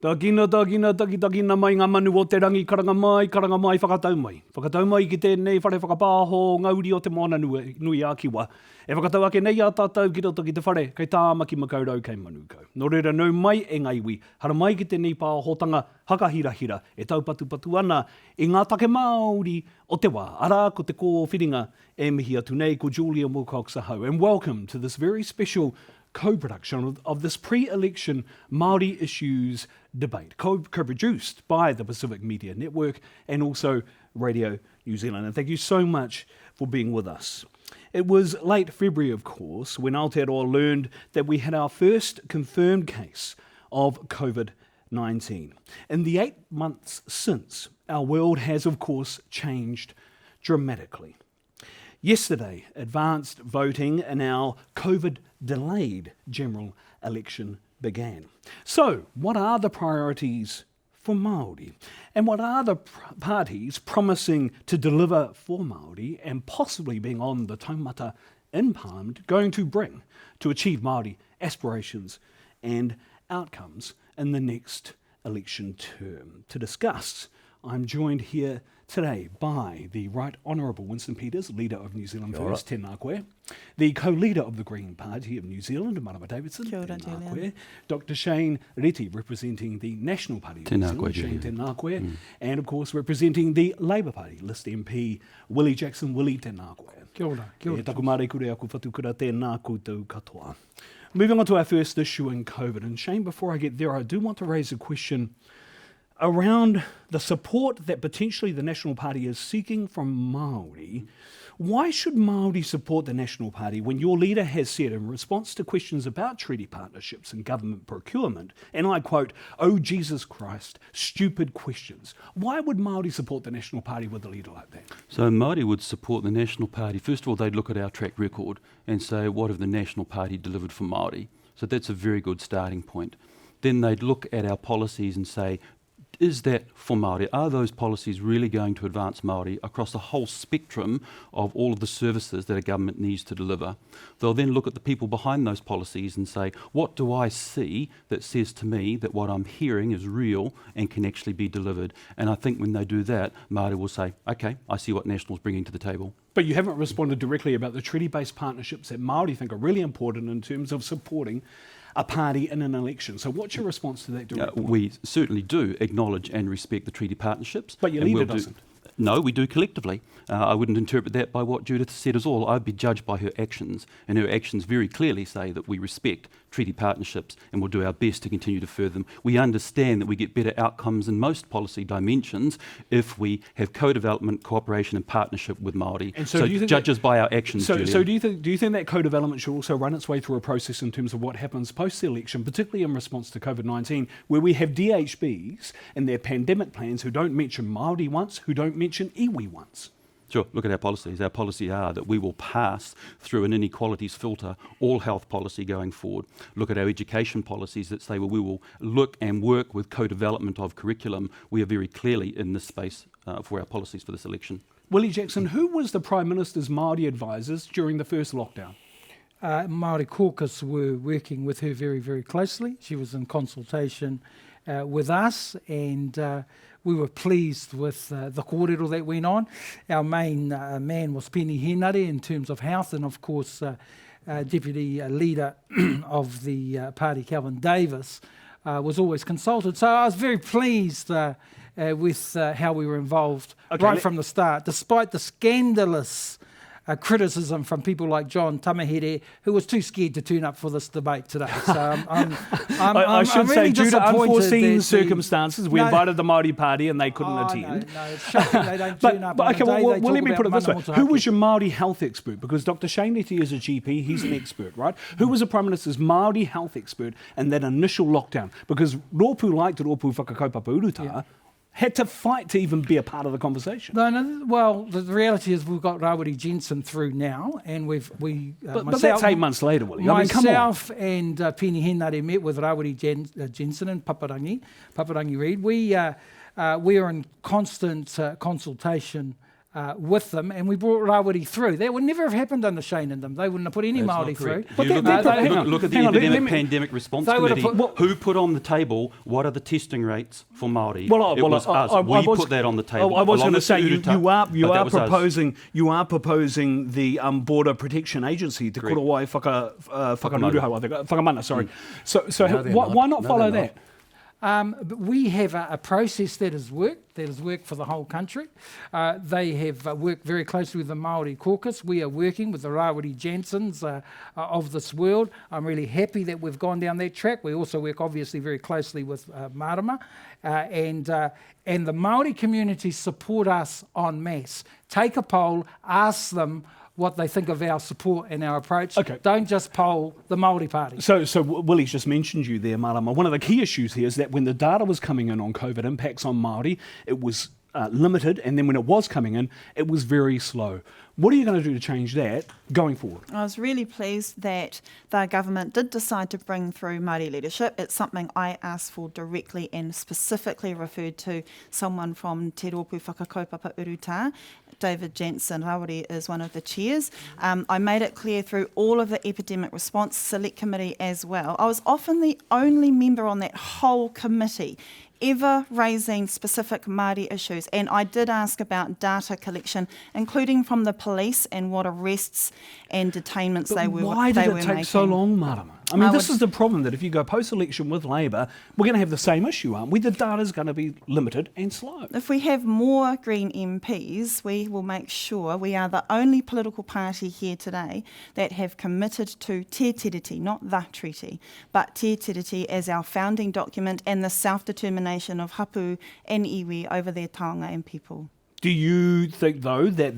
Takina, takina mai ngā manu o te rangi, karanga mai, whakatau mai. Whakatau mai ki tēnei whare whakapāho ngauri o te moana nui a kiwa. E whakatau ake nei a tātou ki roto ki te whare, kei tāmaki makaurau kei manukau. Nō reira nau mai e ngaiwi, hara mai ki tēnei pāhotanga hakahirahira, e taupatu ana i ngā take Māori o te wā. Ara ko te Kōwhiringa e mihi atu nei, ko Julian Wilcox ahau. And welcome to this very special co-production of this pre-election Māori issues debate, co-produced by the Pacific Media Network and also Radio New Zealand. And thank you so much for being with us. It was late February, of course, when Aotearoa learned that we had our first confirmed case of COVID-19. In the 8 months since, our world has, of course, changed dramatically. Yesterday, advanced voting in our COVID-delayed general election began. So, what are the priorities for Māori? And what are the parties promising to deliver for Māori and possibly being on the taumata in Parliament going to bring to achieve Māori aspirations and outcomes in the next election term? To discuss, I'm joined here today by the Right Honourable Winston Peters, Leader of New Zealand First, tēnā koe. The co-leader of the Green Party of New Zealand, Marama Davidson, tēnā koe. Dr. Shane Reti, representing the National Party of New Zealand, Shane, tēnā koe. And of course, representing the Labour Party, List MP, Willie Jackson, Willie, tēnā koe. Kia ora, kia ora. E taku mare kure aku whatukura tēnā koutou katoa. Moving on to our first issue in COVID. And Shane, before I get there, I do want to raise a question around the support that potentially the National Party is seeking from Māori. Why should Māori support the National Party when your leader has said in response to questions about treaty partnerships and government procurement, and I quote, "Oh Jesus Christ, stupid questions." Why would Māori support the National Party with a leader like that? So Māori would support the National Party. First of all, they'd look at our track record and say, what have the National Party delivered for Māori? So that's a very good starting point. Then they'd look at our policies and say, is that for Māori? Are those policies really going to advance Māori across the whole spectrum of all of the services that a government needs to deliver? They'll then look at the people behind those policies and say, what do I see that says to me that what I'm hearing is real and can actually be delivered? And I think when they do that, Māori will say, okay, I see what National's bringing to the table. But you haven't responded directly about the treaty-based partnerships that Māori think are really important in terms of supporting a party in an election. So what's your response to that direct point? We certainly do acknowledge and respect the treaty partnerships. But your leader doesn't. No, we do collectively. I wouldn't interpret that by what Judith said as all. I'd be judged by her actions, and her actions very clearly say that we respect treaty partnerships and will do our best to continue to further them. We understand that we get better outcomes in most policy dimensions if we have co-development, cooperation and partnership with Māori. And so do you think judge us by our actions, Julian. So do you think that co-development should also run its way through a process in terms of what happens post the election, particularly in response to COVID-19, where we have DHBs and their pandemic plans who don't mention Māori once, who don't mention iwi once? Sure, look at our policies. Our policies are that we will pass through an inequalities filter all health policy going forward. Look at our education policies that say, well, we will look and work with co-development of curriculum. We are very clearly in this space for our policies for this election. Willie Jackson, who was the Prime Minister's Māori advisors during the first lockdown? Māori caucus were working with her very, very closely. She was in consultation with us, and we were pleased with the kōrero that went on. Our main man was Penny Henare in terms of health, and of course Deputy Leader of the party, Calvin Davis, was always consulted. So I was very pleased with how we were involved from the start, despite the scandalous criticism from people like John Tamahere, who was too scared to turn up for this debate today. So I should say, really due to unforeseen that circumstances, we invited the Māori Party and they couldn't attend. No, it's shocking they don't turn up. But okay, well, let me put it this way. Mana Who was your Māori health expert? Because Dr. Shane Reti is a GP, he's an expert, right? Who was the Prime Minister's Māori health expert in that initial lockdown? Because Rōpū like te Rōpū whakakaupapa uruta, had to fight to even be a part of the conversation. No, well, the reality is we've got Rawiri Jensen through now, and but that's 8 months later, Willie. Myself and Penny Henare met with Rawiri Jensen and Paparangi Reid. We are in constant consultation with them, and we brought Rawiri through. That would never have happened under Shane and them. They wouldn't have put any Māori through. But look at the Epidemic Pandemic Response Committee. Who put on the table what are the testing rates for Māori? It was us. We put that on the table. I was going to say you are proposing. proposing the Border Protection Agency, Te Korowai Whakamana, sorry. So why not follow that? But we have a process that has worked for the whole country. They have worked very closely with the Māori caucus. We are working with the Rawiri Jansons of this world. I'm really happy that we've gone down that track. We also work obviously very closely with Marama, and the Māori community support us en masse. Take a poll, ask them what they think of our support and our approach. Okay. Don't just poll the Māori Party. So Willie's just mentioned you there, Marama. One of the key issues here is that when the data was coming in on COVID impacts on Māori, it was limited, and then when it was coming in, it was very slow. What are you going to do to change that going forward? I was really pleased that the government did decide to bring through Māori leadership. It's something I asked for directly and specifically referred to someone from Te Rōpū Whakakaupapa Urutā. David Jansen Rawiri is one of the chairs. I made it clear through all of the Epidemic Response Select Committee as well. I was often the only member on that whole committee ever raising specific Māori issues, and I did ask about data collection, including from the police and what arrests and detainments they were making. Why did it take so long, Marama? I mean, this is the problem, that if you go post-election with Labour, we're going to have the same issue, aren't we? The data's going to be limited and slow. If we have more Green MPs, we will make sure we are the only political party here today that have committed to Te Tiriti, not the treaty, but Te Tiriti as our founding document and the self-determination of hapu and iwi over their taonga and people. Do you think, though, that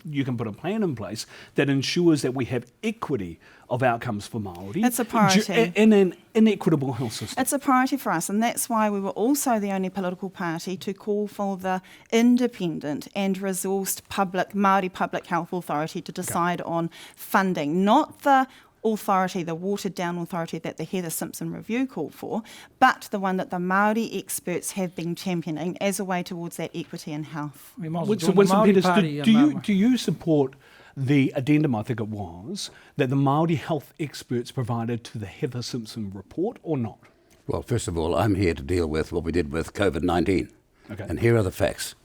you can put a plan in place that ensures that we have equity of outcomes for Māori? It's a priority. In an inequitable health system. It's a priority for us, and that's why we were also the only political party to call for the independent and resourced Māori Public Health Authority to decide on funding, not the authority, the watered-down authority that the Heather Simpson review called for, but the one that the Māori experts have been championing as a way towards that equity in health. Winston Peters, do you support the addendum, I think it was, that the Māori health experts provided to the Heather Simpson report, or not? Well, first of all, I'm here to deal with what we did with COVID-19. Okay. And here are the facts.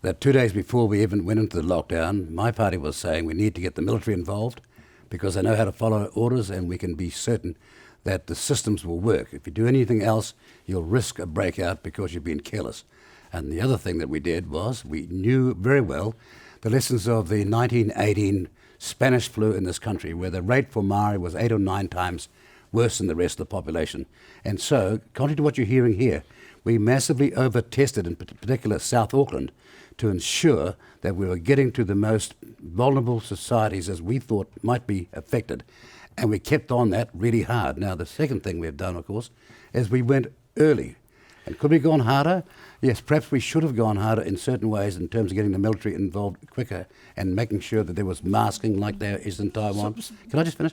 That 2 days before we even went into the lockdown, my party was saying we need to get the military involved, because they know how to follow orders, and we can be certain that the systems will work. If you do anything else, you'll risk a breakout because you've been careless. And the other thing that we did was we knew very well the lessons of the 1918 Spanish flu in this country, where the rate for Māori was 8 or 9 times worse than the rest of the population. And so, contrary to what you're hearing here, we massively over-tested, in particular South Auckland, to ensure that we were getting to the most vulnerable societies as we thought might be affected. And we kept on that really hard. Now, the second thing we've done, of course, is we went early. And could we have gone harder? Yes, perhaps we should have gone harder in certain ways in terms of getting the military involved quicker and making sure that there was masking like there is in Taiwan. Can I just finish?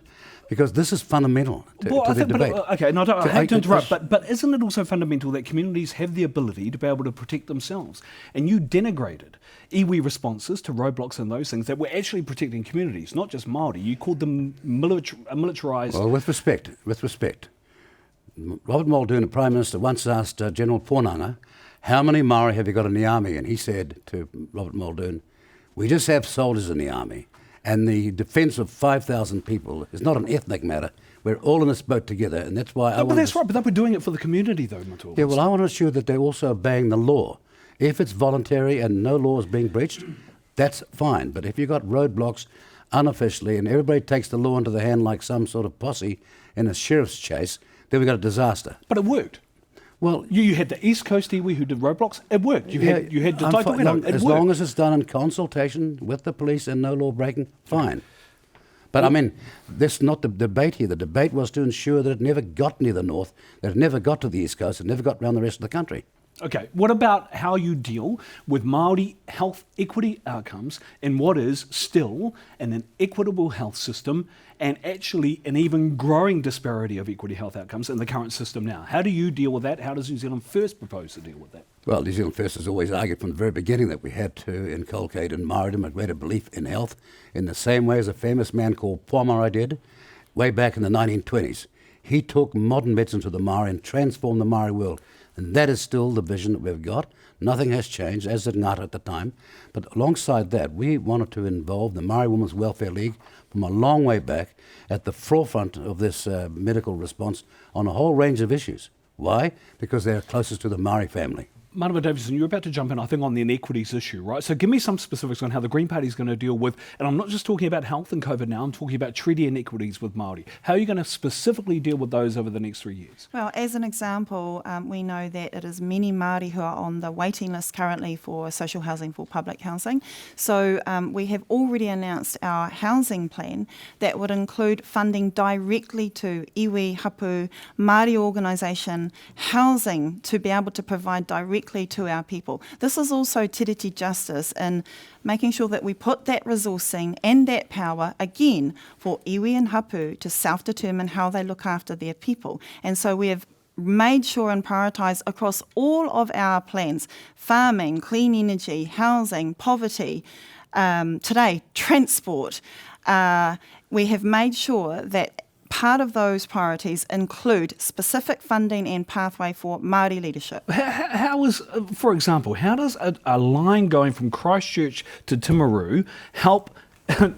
Because this is fundamental to the debate. I hate to interrupt, but isn't it also fundamental that communities have the ability to be able to protect themselves? And you denigrated iwi responses to roadblocks and those things that were actually protecting communities, not just Māori. You called them militarised. Well, with respect. Robert Muldoon, the Prime Minister, once asked General Pōnanga, how many Māori have you got in the army? And he said to Robert Muldoon, we just have soldiers in the army. And the defence of 5,000 people is not an ethnic matter. We're all in this boat together, and that's why But that's right, but they were doing it for the community, though, Matua. Yeah, well, I want to ensure that they're also obeying the law. If it's voluntary and no law is being breached, that's fine. But if you've got roadblocks unofficially and everybody takes the law into the hand like some sort of posse in a sheriff's chase, then we've got a disaster. But it worked. Well, you had the East Coast iwi who did roadblocks. It worked. You had the Taipawhina. As long as it's done in consultation with the police and no law breaking, fine. But I mean, that's not the debate here. The debate was to ensure that it never got near the north, that it never got to the East Coast, it never got around the rest of the country. Okay, what about how you deal with Māori health equity outcomes in what is still an inequitable health system and actually an even growing disparity of equity health outcomes in the current system now? How do you deal with that? How does New Zealand First propose to deal with that? Well, New Zealand First has always argued from the very beginning that we had to inculcate in Māoridom a greater belief in health in the same way as a famous man called Pomara did way back in the 1920s. He took modern medicine to the Māori and transformed the Māori world. And that is still the vision that we've got. Nothing has changed, as did Ngāta at the time. But alongside that, we wanted to involve the Māori Women's Welfare League from a long way back at the forefront of this medical response on a whole range of issues. Why? Because they're closest to the Māori family. Marama Davidson, you're about to jump in, I think, on the inequities issue, right? So give me some specifics on how the Green Party is going to deal with, and I'm not just talking about health and COVID now, I'm talking about treaty inequities with Māori. How are you going to specifically deal with those over the next 3 years? Well, as an example, we know that it is many Māori who are on the waiting list currently for social housing, for public housing. So we have already announced our housing plan that would include funding directly to iwi, hapu, Māori organisation housing to be able to provide directly to our people. This is also tiriti justice in making sure that we put that resourcing and that power again for iwi and hapu to self-determine how they look after their people. And so we have made sure and prioritised across all of our plans, farming, clean energy, housing, poverty, today, transport. We have made sure that part of those priorities include specific funding and pathway for Māori leadership. How is, for example, how does a line going from Christchurch to Timaru help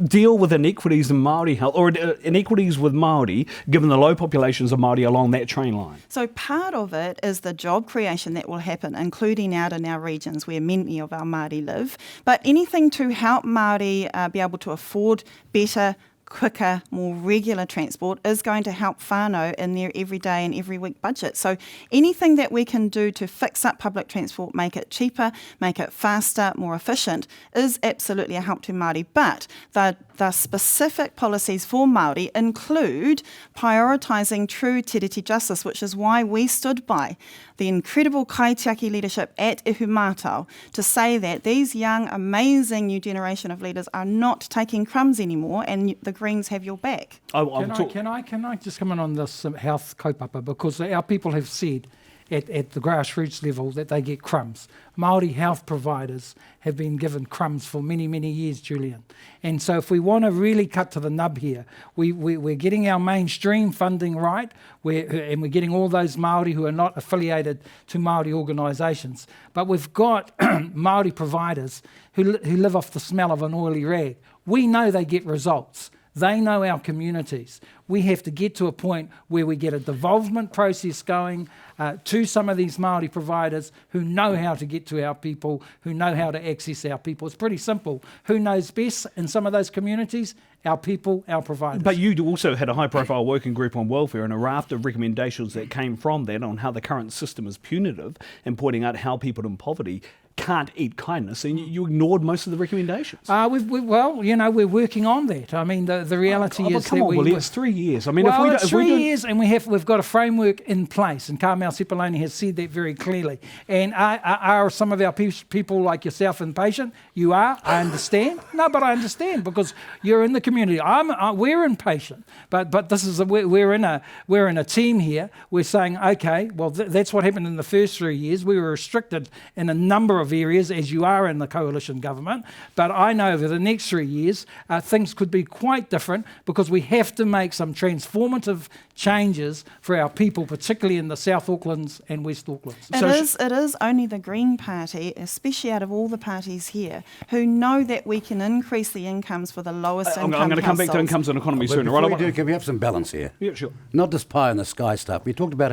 deal with inequities in Māori health, or inequities with Māori, given the low populations of Māori along that train line? So part of it is the job creation that will happen, including out in our regions where many of our Māori live. But anything to help Māori be able to afford better, quicker, more regular transport is going to help whānau in their everyday and every week budget. So anything that we can do to fix up public transport, make it cheaper, make it faster, more efficient, is absolutely a help to Māori. But the specific policies for Māori include prioritising true tiriti justice, which is why we stood by the incredible kaitiaki leadership at Ihumātao to say that these young, amazing new generation of leaders are not taking crumbs anymore, and the Greens have your back. Can I just come in on this health kaupapa, because our people have said at the grassroots level that they get crumbs. Māori health providers have been given crumbs for many, many years, Julian. And so if we want to really cut to the nub here, we're getting our mainstream funding right, and we're getting all those Māori who are not affiliated to Māori organisations. But we've got Māori providers who live off the smell of an oily rag. We know they get results. They know our communities. We have to get to a point where we get a devolvement process going to some of these Māori providers who know how to get to our people, who know how to access our people. It's pretty simple. Who knows best in some of those communities? Our people, our providers. But you also had a high-profile working group on welfare and a raft of recommendations that came from that on how the current system is punitive and pointing out how people in poverty can't eat kindness, and you ignored most of the recommendations. We're working on that. I mean, the reality is come that on, Willie, it's 3 years. I mean, it's 3 years, and we've got a framework in place, and Carmel Sepuloni has said that very clearly. And are some of our people like yourself impatient? You are. I understand. No, but I understand because you're in the community. We're impatient, but this is we're in a team here. We're saying, okay, well that's what happened in the first 3 years. We were restricted in a number of areas, as you are in the coalition government, but I know over the next 3 years things could be quite different because we have to make some transformative changes for our people, particularly in the South Aucklands and West Aucklands. It is only the Green Party, especially out of all the parties here, who know that we can increase the incomes for the lowest income I'm going to come back to incomes and economy sooner. Can we have some balance here? Yeah, sure. Not this pie in the sky stuff. We talked about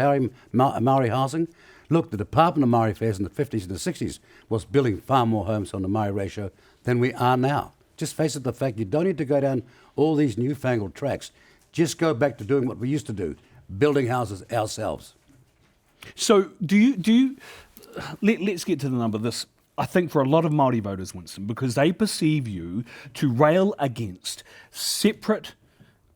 Māori housing. Look, the Department of Māori Affairs in the 50s and the 60s was building far more homes on the Māori ratio than we are now. Just face it, the fact you don't need to go down all these newfangled tracks. Just go back to doing what we used to do, building houses ourselves. So let's get to the number of this. I think for a lot of Māori voters, Winston, because they perceive you to rail against separate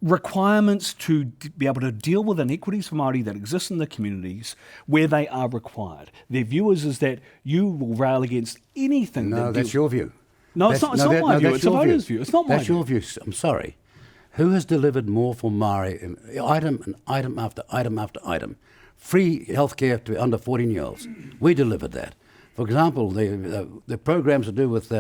requirements to be able to deal with inequities for Māori that exist in the communities where they are required. Their view is that you will rail against anything. No, that's your view. No, it's not my view. It's a voter's view. It's not my view. That's your view. I'm sorry. Who has delivered more for Māori in item and item after item after item? Free healthcare to under 14-year-olds. We delivered that. For example, the programs to do with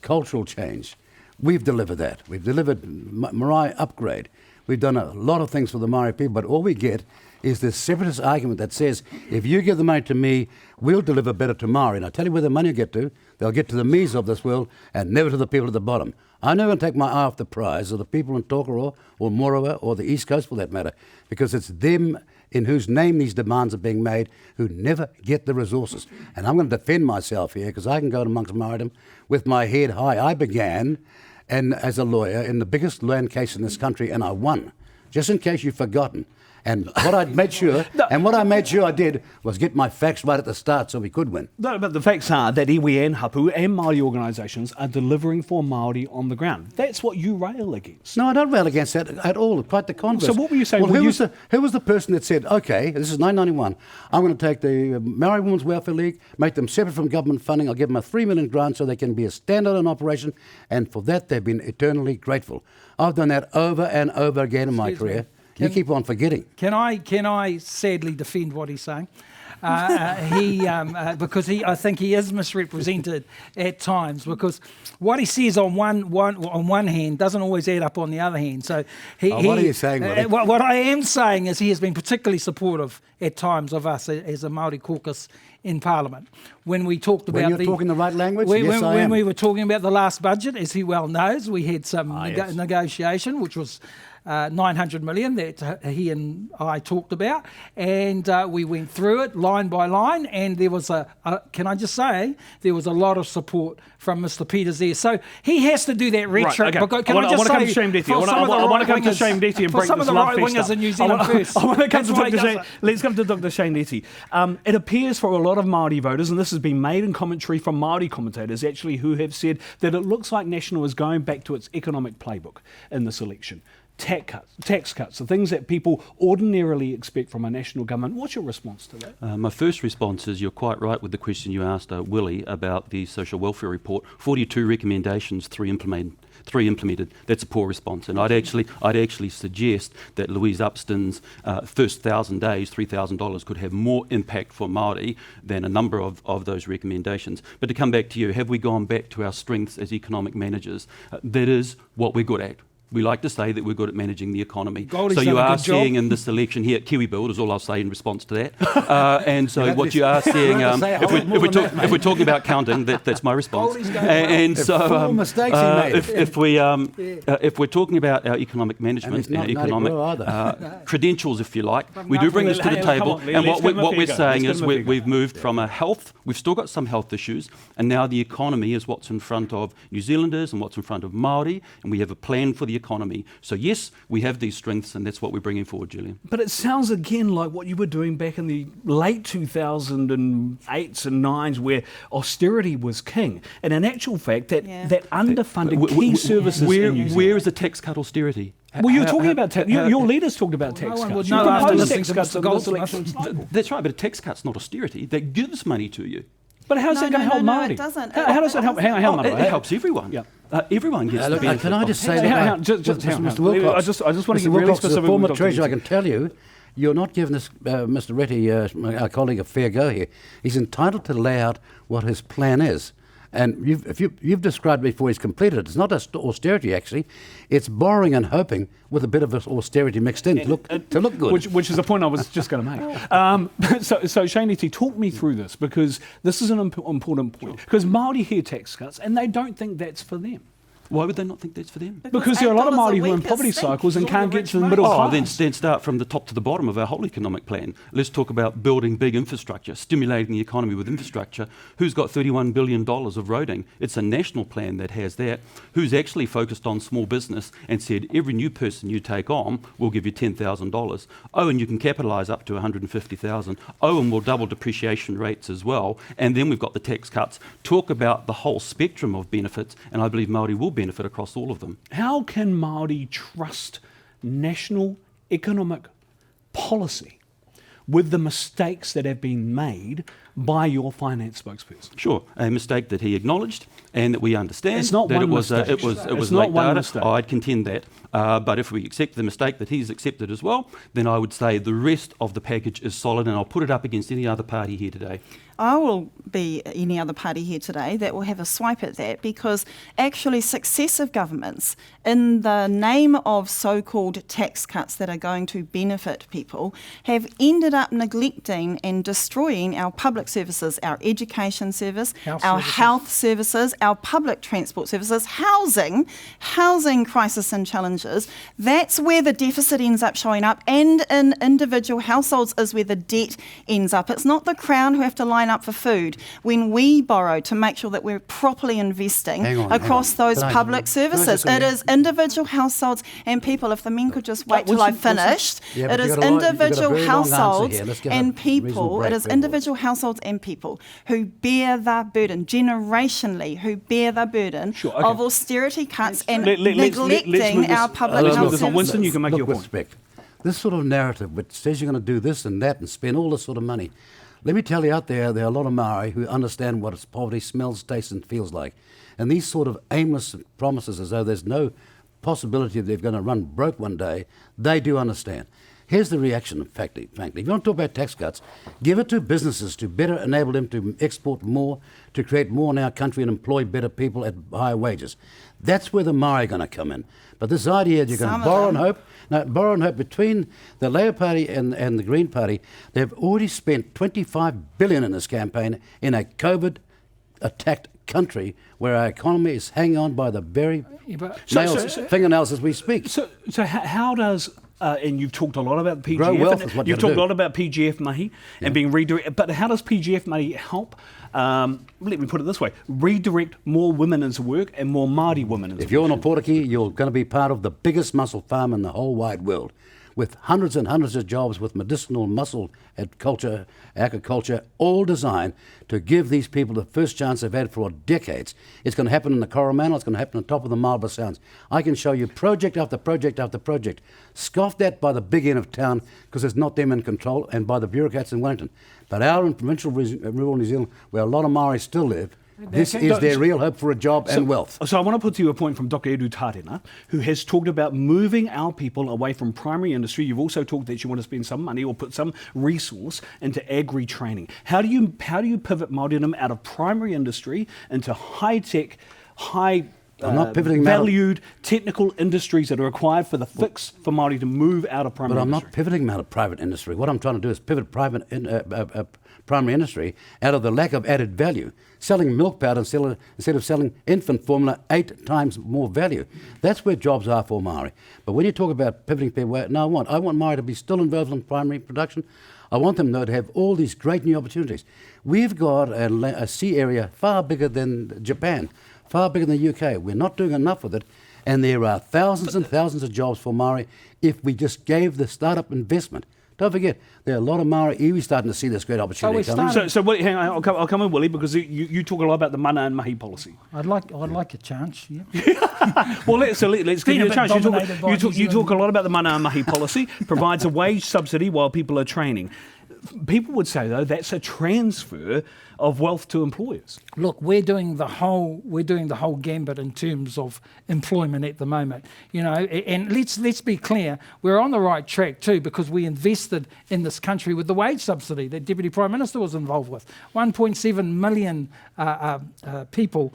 cultural change. We've delivered that. We've delivered Marae upgrade. We've done a lot of things for the Māori people, but all we get is this separatist argument that says, if you give the money to me, we'll deliver better to Māori. And I tell you where the money will get to. They'll get to the me's of this world and never to the people at the bottom. I'm never going to take my eye off the prize of the people in Tokoroa or Morawa or the East Coast for that matter, because it's them in whose name these demands are being made who never get the resources. And I'm going to defend myself here because I can go amongst Māoridom with my head high. I began as a lawyer in the biggest land case in this country, and I won. Just in case you've forgotten. And what I made sure, I did was get my facts right at the start so we could win. No, but the facts are that iwi and hapu and Māori organisations are delivering for Māori on the ground. That's what you rail against. No, I don't rail against that at all. Quite the converse. So what were you saying? Well, who was the person that said, okay, this is 991, I'm going to take the Maori Women's Welfare League, make them separate from government funding, I'll give them a $3 million grant so they can be a standalone operation, and for that they've been eternally grateful. I've done that over and over again in my career. You keep on forgetting. Can I sadly defend what he's saying? Because I think he is misrepresented at times, because what he says on one hand doesn't always add up on the other hand. So what are you saying, Willie? What I am saying is he has been particularly supportive at times of us as a Māori caucus in Parliament. When we talked about when you're talking the right language, yes, I am. When we were talking about the last budget, as he well knows, we had some negotiation, which was 900 million that he and I talked about, and we went through it line by line, and there was can I just say, there was a lot of support from Mr. Peters there. So he has to do that rhetoric. Right, okay. I want to come to Shame Deti. I want to come to Shame Deti and break this love fest wingers in New Zealand first. I want to come to Dr. Shane. Let's come to Dr. Shane Deti. It appears for a lot of Māori voters, and this has been made in commentary from Māori commentators actually, who have said that it looks like National is going back to its economic playbook in this election. Tax cuts, the things that people ordinarily expect from a national government. What's your response to that? My first response is you're quite right with the question you asked Willie about the social welfare report. 42 recommendations, 3 implemented. That's a poor response. And I'd actually suggest that Louise Upston's first 1,000 days, $3,000, could have more impact for Māori than a number of those recommendations. But to come back to you, have we gone back to our strengths as economic managers? That is what we're good at. We like to say that we're good at managing the economy. Goldie's so you done a are good job. seeing in this election here at Kiwi Build is all I'll say in response to that. And so what you are seeing, if we're talking about counting, that's my response. And so if we're talking about our economic management and economic credentials, if you like, we do bring this to the table. And what we're saying is we've moved from a health, we've still got some health issues, and now the economy is what's in front of New Zealanders and what's in front of Māori, and we have a plan for the economy. So yes, we have these strengths, and that's what we're bringing forward, Julian. But it sounds again like what you were doing back in the late 2008s and 9s, where austerity was king. And in actual fact, that underfunded key services in New Zealand. Where is the tax cut austerity? Well, you're talking about tax. Your leaders talked about tax cuts. No, after listening tax cuts in this election. That's right, but a tax cut's not austerity. That gives money to you. But how's that going to help Māori? It doesn't. How does it help? Hang on, it helps everyone. Yeah. Everyone gets the benefit. Can I just say that, Mr. Wilcox? I just want to get Mr. really Wilcox, specific. the former treasurer, I can tell you, you're not giving this Mr. Reti, our colleague, a fair go here. He's entitled to lay out what his plan is. And you've described before he's completed it. It's not austerity, actually. It's borrowing and hoping with a bit of austerity mixed in to look good. Which is a point I was just going to make. So Shane Reti, talk me through this, because this is an important point. Because Māori hear tax cuts and they don't think that's for them. Why would they not think that's for them? Because there are a lot of Māori who are in poverty cycles and can't get to the middle class. Then start from the top to the bottom of our whole economic plan. Let's talk about building big infrastructure, stimulating the economy with infrastructure. Who's got $31 billion of roading? It's a national plan that has that. Who's actually focused on small business and said every new person you take on will give you $10,000. Oh, and you can capitalise up to $150,000. Oh, and we'll double depreciation rates as well. And then we've got the tax cuts. Talk about the whole spectrum of benefits, and I believe Māori will benefit across all of them. How can Māori trust national economic policy with the mistakes that have been made by your finance spokesperson? Sure, a mistake that he acknowledged and that we understand. It's not that one it was mistake. it was It's late not one data. mistake. I'd contend that. But if we accept the mistake that he's accepted as well, then I would say the rest of the package is solid, and I'll put it up against any other party here today. I will be any other party here today that will have a swipe at that, because actually successive governments, in the name of so-called tax cuts that are going to benefit people, have ended up neglecting and destroying our public services, our education service, health services, our public transport services, housing crisis and challenges. That's where the deficit ends up showing up, and in individual households is where the debt ends up. It's not the Crown who have to line up for food when we borrow to make sure that we're properly investing across those public services. It is individual households and people. If the men could just wait till I've finished. It is individual households and people. It is individual households and people who bear the burden, generationally, who bear the burden of austerity cuts and neglecting our public health services. Winston, you can make your point. Respect. This sort of narrative which says you're going to do this and that and spend all this sort of money. Let me tell you, out there are a lot of Māori who understand what poverty smells, tastes and feels like. And these sort of aimless promises as though there's no possibility that they're going to run broke one day, they do understand. Here's the reaction, frankly. If you want to talk about tax cuts, give it to businesses to better enable them to export more, to create more in our country and employ better people at higher wages. That's where the Māori are going to come in. But this idea that you're going to borrow and hope between the Labour Party and the Green Party, they've already spent $25 billion in this campaign in a COVID-attacked country where our economy is hanging on by the very fingernails as we speak. So how does... and you've talked a lot about the PGF. Grow wealth is what you've talked a lot about PGF mahi and being redirected. But how does PGF mahi help? Let me put it this way: redirect more women into work and more Māori women into work. If you're in Oporaki, you're going to be part of the biggest mussel farm in the whole wide world, with hundreds and hundreds of jobs with medicinal mussel agriculture, all designed to give these people the first chance they've had for decades. It's going to happen in the Coromandel, it's going to happen on top of the Marlborough Sounds. I can show you project after project after project, scoffed at by the big end of town because it's not them in control, and by the bureaucrats in Wellington. But out in provincial rural New Zealand, where a lot of Māori still live, this is their real hope for a job and wealth. So I want to put to you a point from Dr. Eru Tārena, who has talked about moving our people away from primary industry. You've also talked that you want to spend some money or put some resource into agri-training. How do you pivot Māoridom out of primary industry into high-tech, I'm not pivoting valued technical industries that are required for the fix for Māori to move out of primary industry? But I'm not pivoting them out of private industry. What I'm trying to do is pivot primary industry out of the lack of added value, selling milk powder instead of selling infant formula 8 times more value. That's where jobs are for Māori. But when you talk about pivoting people, I want Māori to be still involved in primary production. I want them, though, to have all these great new opportunities. We've got a sea area far bigger than Japan, far bigger than the UK. We're not doing enough with it, and there are thousands and thousands of jobs for Māori if we just gave the startup investment. Don't forget, there are a lot of Māori iwi starting to see this great opportunity. So Willie, hang on, I'll come in, Willie, because you talk a lot about the mana and mahi policy. I'd like a chance, yeah. Well, let's give you a chance. You talk a lot about the mana and mahi policy, provides a wage subsidy while people are training. People would say, though, that's a transfer of wealth to employers. Look, we're doing the whole gambit in terms of employment at the moment, and let's be clear, we're on the right track too, because we invested in this country with the wage subsidy that Deputy Prime Minister was involved with. 1.7 million people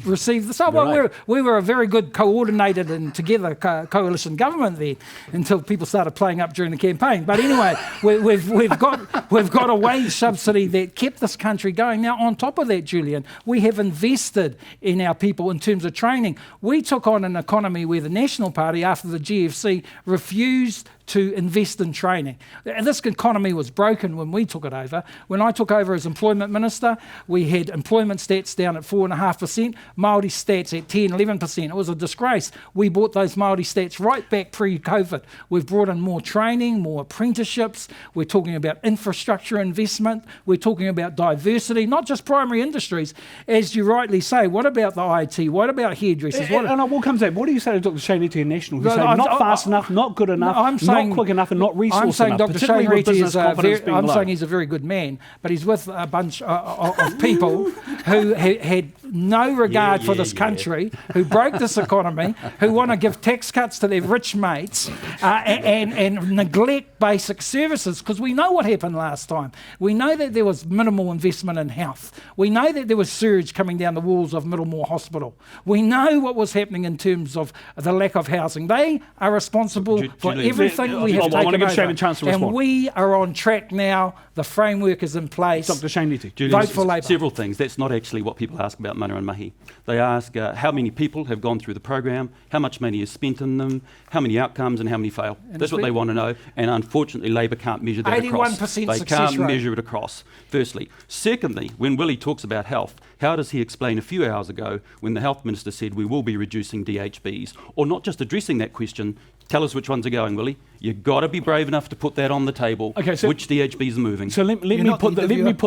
received this. Oh, well, we were a very good coordinated and together coalition government there until people started playing up during the campaign. But anyway, we've got a wage subsidy that kept this country going. Now, on top of that, Julian, we have invested in our people in terms of training. We took on an economy where the National Party, after the GFC, refused to invest in training. And this economy was broken when we took it over. When I took over as employment minister, we had employment stats down at 4.5%, Māori stats at 10, 11%. It was a disgrace. We brought those Māori stats right back pre-COVID. We've brought in more training, more apprenticeships. We're talking about infrastructure investment. We're talking about diversity, not just primary industries. As you rightly say, what about the IT? What about hairdressers? What comes out? What do you say to Dr. Shane Reti National? He's saying not fast enough, not good enough, not quick enough, and not resource enough. I'm saying Dr. Shane Reti is I'm saying he's a very good man, but he's with a bunch of people who had no regard for this country, who broke this economy, who want to give tax cuts to their rich mates and neglect basic services, because we know what happened last time. We know that there was minimal investment in health. We know that there was sewage coming down the walls of Middlemore Hospital. We know what was happening in terms of the lack of housing. They are responsible for everything we have taken over. And we are on track now. The framework is in place. Dr. Shane Reti. Vote for Labour. Several things. That's not actually what people ask about mana and mahi. They ask how many people have gone through the program, how much money is spent in them, how many outcomes and how many fail. That's what they want to know. And unfortunately, Labour can't measure that across. 81% They success can't rate. measure it across, firstly. Secondly, when Willie talks about health, how does he explain a few hours ago when the health minister said we will be reducing DHBs, or not just addressing that question? Tell us which ones are going, Willie. You've got to be brave enough to put that on the table. Okay, so which DHBs are moving? So let me put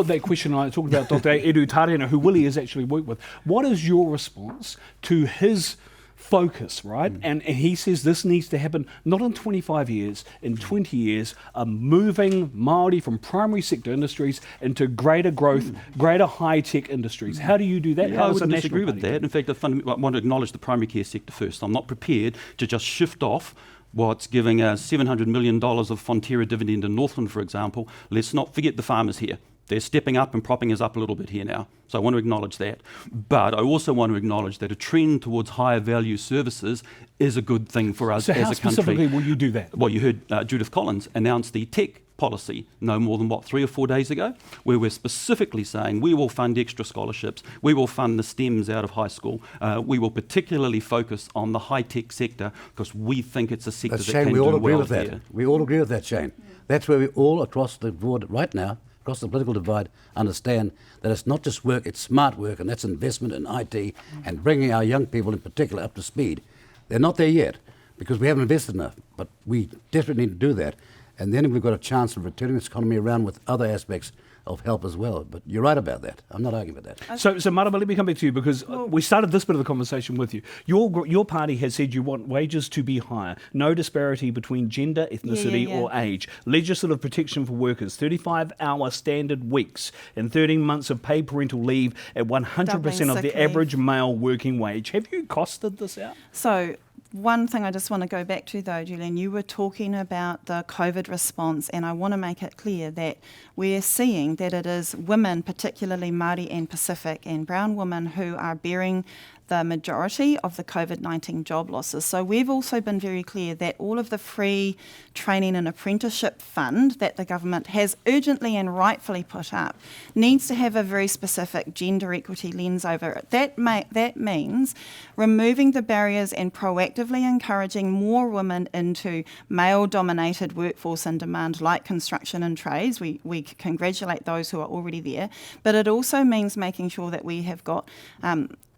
that question I talked about Dr. Edu Tarena, who Willie has actually worked with. What is your response to his focus, right? And he says this needs to happen not in 25 years, in 20 years, moving Māori from primary sector industries into greater growth, greater high-tech industries. How do you do that? I would disagree with that. In fact, I want to acknowledge the primary care sector first. I'm not prepared to just shift off what's giving us $700 million of Fonterra dividend in Northland, for example. Let's not forget the farmers here. They're stepping up and propping us up a little bit here now. So I want to acknowledge that. But I also want to acknowledge that a trend towards higher value services is a good thing for us as a country. So how specifically will you do that? Well, you heard Judith Collins announce the tech policy no more than, 3 or 4 days ago, where we're specifically saying we will fund extra scholarships, we will fund the STEMs out of high school, we will particularly focus on the high-tech sector because we think it's a sector that can do well here. We all agree with that, Shane. That's where we all across the board right now, across the political divide, understand that it's not just work, it's smart work, and that's investment in IT and bringing our young people in particular up to speed. They're not there yet because we haven't invested enough, but we desperately need to do that. And then we've got a chance of returning this economy around with other aspects of help as well. But you're right about that. I'm not arguing with that. So Marama, let me come back to you because we started this bit of the conversation with you. Your party has said you want wages to be higher, no disparity between gender, ethnicity or age, legislative protection for workers, 35-hour standard weeks and 13 months of paid parental leave at 100% of the average male working wage. Have you costed this out? So one thing I just want to go back to though, Julian, you were talking about the COVID response, and I want to make it clear that we're seeing that it is women, particularly Māori and Pacific and brown women, who are bearing the majority of the COVID-19 job losses. So we've also been very clear that all of the free training and apprenticeship fund that the government has urgently and rightfully put up needs to have a very specific gender equity lens over it. That means removing the barriers and proactively encouraging more women into male-dominated workforce in demand like construction and trades. We congratulate those who are already there, but it also means making sure that we have got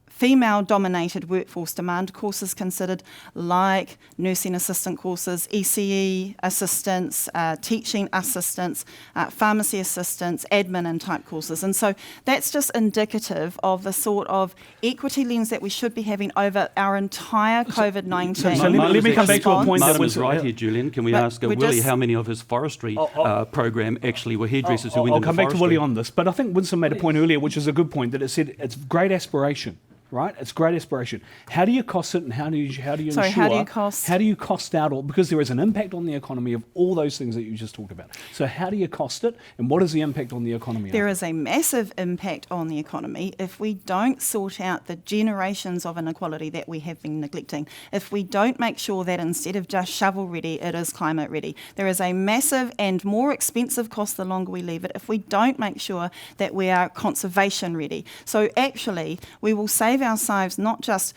female-dominated workforce demand courses considered, like nursing assistant courses, ECE assistants, teaching assistants, pharmacy assistants, admin and type courses. And so that's just indicative of the sort of equity lens that we should be having over our entire COVID-19 So let me come back to a point that Martin was was right here, Julian. Can we ask Willie how many of his forestry program actually were hairdressers who went into forestry? I'll come back to Willie on this, but I think Winston made a point earlier, which is a good point, that it said it's great aspiration. Right, it's great aspiration. How do you cost it, and how do you ensure? How do you cost? How do you cost out all? Because there is an impact on the economy of all those things that you just talked about. So how do you cost it, and what is the impact on the economy? There is a massive impact on the economy if we don't sort out the generations of inequality that we have been neglecting. If we don't make sure that instead of just shovel ready, it is climate ready. There is a massive and more expensive cost the longer we leave it if we don't make sure that we are conservation ready. So actually, we will save ourselves not just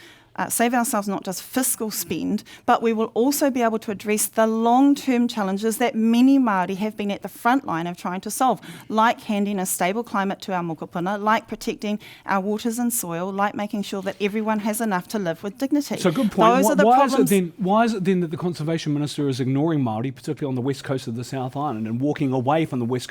save ourselves not just fiscal spend, but we will also be able to address the long-term challenges that many Māori have been at the front line of trying to solve, like handing a stable climate to our mokopuna, like protecting our waters and soil, like making sure that everyone has enough to live with dignity. So good point. Those are the problems. Why is it then that the Conservation Minister is ignoring Māori, particularly on the west coast of the South Island, and walking away from the West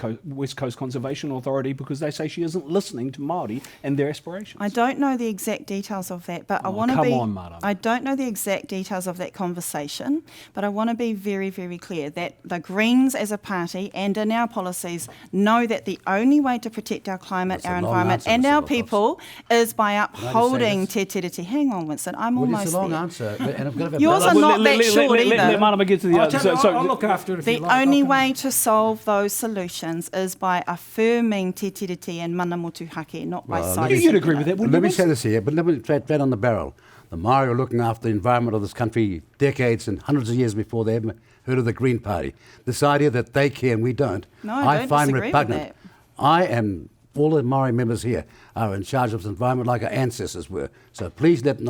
Coast Conservation Authority because they say she isn't listening to Māori and their aspirations? I don't know the exact details of that, but I want to be. I don't know the exact details of that conversation, but I want to be very, very clear that the Greens as a party and in our policies know that the only way to protect our climate, our environment and our people is by upholding te tiriti. Hang on, Winston, I'm almost It's a long there. answer. And I've got to Yours are not that short either. Let Marama get to the answer. I'll look after it if The you like. only way to solve those solutions is by affirming te tiriti and mana motu hake, not by sidestepping. You'd agree with that, wouldn't Let me you? say this here, but let me straight on the barrel. The Māori are looking after the environment of this country decades and hundreds of years before they ever heard of the Green Party. This idea that they care and we don't, No, I don't find disagree with repugnant. that. I am, all the Māori members here are in charge of the environment like our ancestors were. So please let's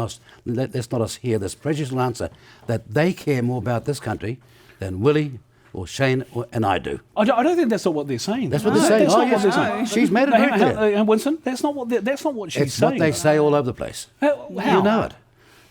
not us hear this prejudicial answer that they care more about this country than Willie or Shane and I do. I don't think that's not what they're saying. That's what they're saying. That's Oh, not yes, what they're saying. she's made it No, very clear. Winston, that's not what she's It's saying. what they say all over the place. How? You know it.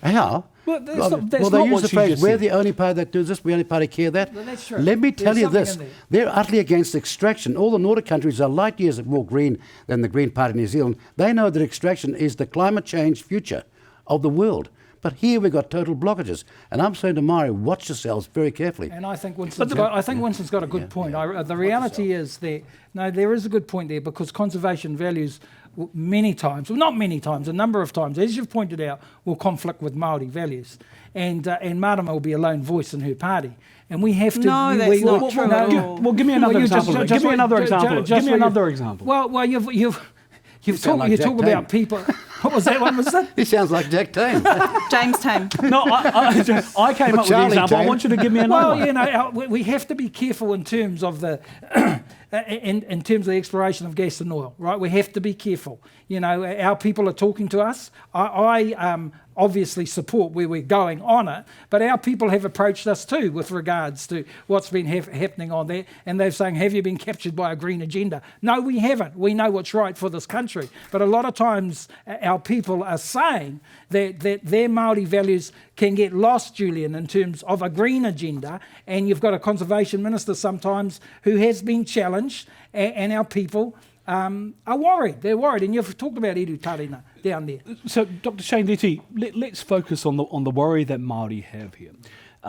How? Well, that's Well, not- they that's not use what the she phrase, just we're said. the only party that does this, we're the only party care that. Well, that's true. Let me There's tell you something this, in there. they're utterly against extraction. All the Nordic countries are light years more green than the Green Party in New Zealand. They know that extraction is the climate change future of the world. But here we've got total blockages. And I'm saying to Māori, watch yourselves very carefully. And I think Winston's got a good point. The reality is that, no, there is a good point there because conservation values many times, well, not many times, a number of times, as you've pointed out, will conflict with Māori values. And Marama will be a lone voice in her party. And we have to... No, that's not true at all. Well, give me another you just- example. just- Give me another example. just Give me what you- another example. Well, you've sound like you Jack talk Tame. about people... What was that one, was that? He sounds like Jack Tame. James Tame. No, I came up with the Charlie example. I Tame. want you to give me another Well, one. you know, we have to be careful in terms of the in terms of the exploration of gas and oil, right? We have to be careful. You know, our people are talking to us. I obviously support where we're going on it, but our people have approached us too with regards to what's been happening on there, and they're saying, have you been captured by a green agenda? No, we haven't. We know what's right for this country. But a lot of times our people are saying that their Māori values can get lost, Julian, in terms of a green agenda, and you've got a conservation minister sometimes who has been challenged, and our people are worried. They're worried, and you've talked about Iru Tarina down there. So, Dr. Shane Reti, let's focus on the worry that Māori have here.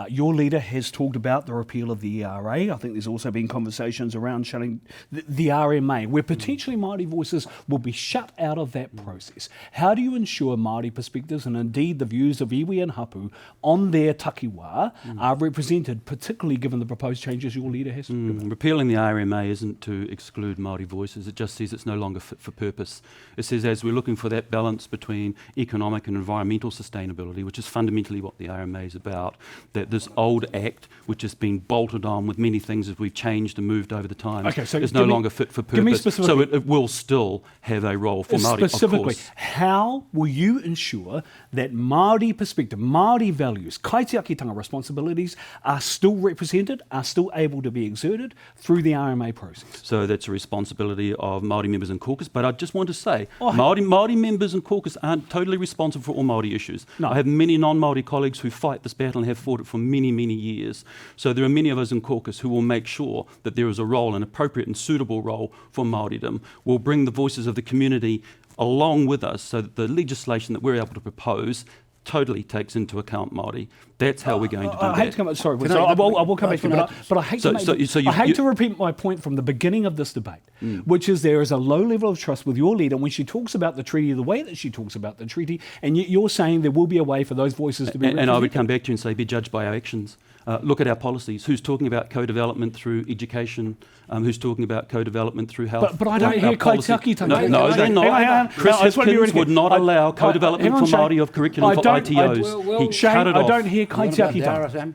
Your leader has talked about the repeal of the ERA. I think there's also been conversations around shutting the RMA, where potentially Māori voices will be shut out of that process. How do you ensure Māori perspectives and indeed the views of iwi and hapu on their takiwā are represented, particularly given the proposed changes your leader has talked about? Repealing the RMA isn't to exclude Māori voices, it just says it's no longer fit for purpose. It says as we're looking for that balance between economic and environmental sustainability, which is fundamentally what the RMA is about, that this old act, which has been bolted on with many things as we've changed and moved over the time, is no longer fit for purpose. So it will still have a role for Māori, specifically, of course. how will you ensure that Māori perspective, Māori values, kaitiakitanga responsibilities are still represented, are still able to be exerted through the RMA process? So that's a responsibility of Māori members in caucus. But I just want to say, Māori members in caucus aren't totally responsible for all Māori issues. No. I have many non-Māori colleagues who fight this battle and have fought it for many, many years. So there are many of us in caucus who will make sure that there is a role, an appropriate and suitable role for Māoridom. We'll bring the voices of the community along with us so that the legislation that we're able to propose totally takes into account Māori. That's how we're going to do I that. hate to come. Sorry, so I will come back to that. But I hate to repeat my point from the beginning of this debate, which is there is a low level of trust with your leader when she talks about the treaty, the way that she talks about the treaty, and yet you're saying there will be a way for those voices to be represented. And I would come back to you and say, be judged by our actions. Look at our policies. Who's talking about co-development through education? Who's talking about co-development through health? But I don't hear kaitiakitanga. No, they're not. Chris Hipkins would not allow co-development for Māori of curriculum for ITOs. He cut it off. I don't hear kaitiakitanga.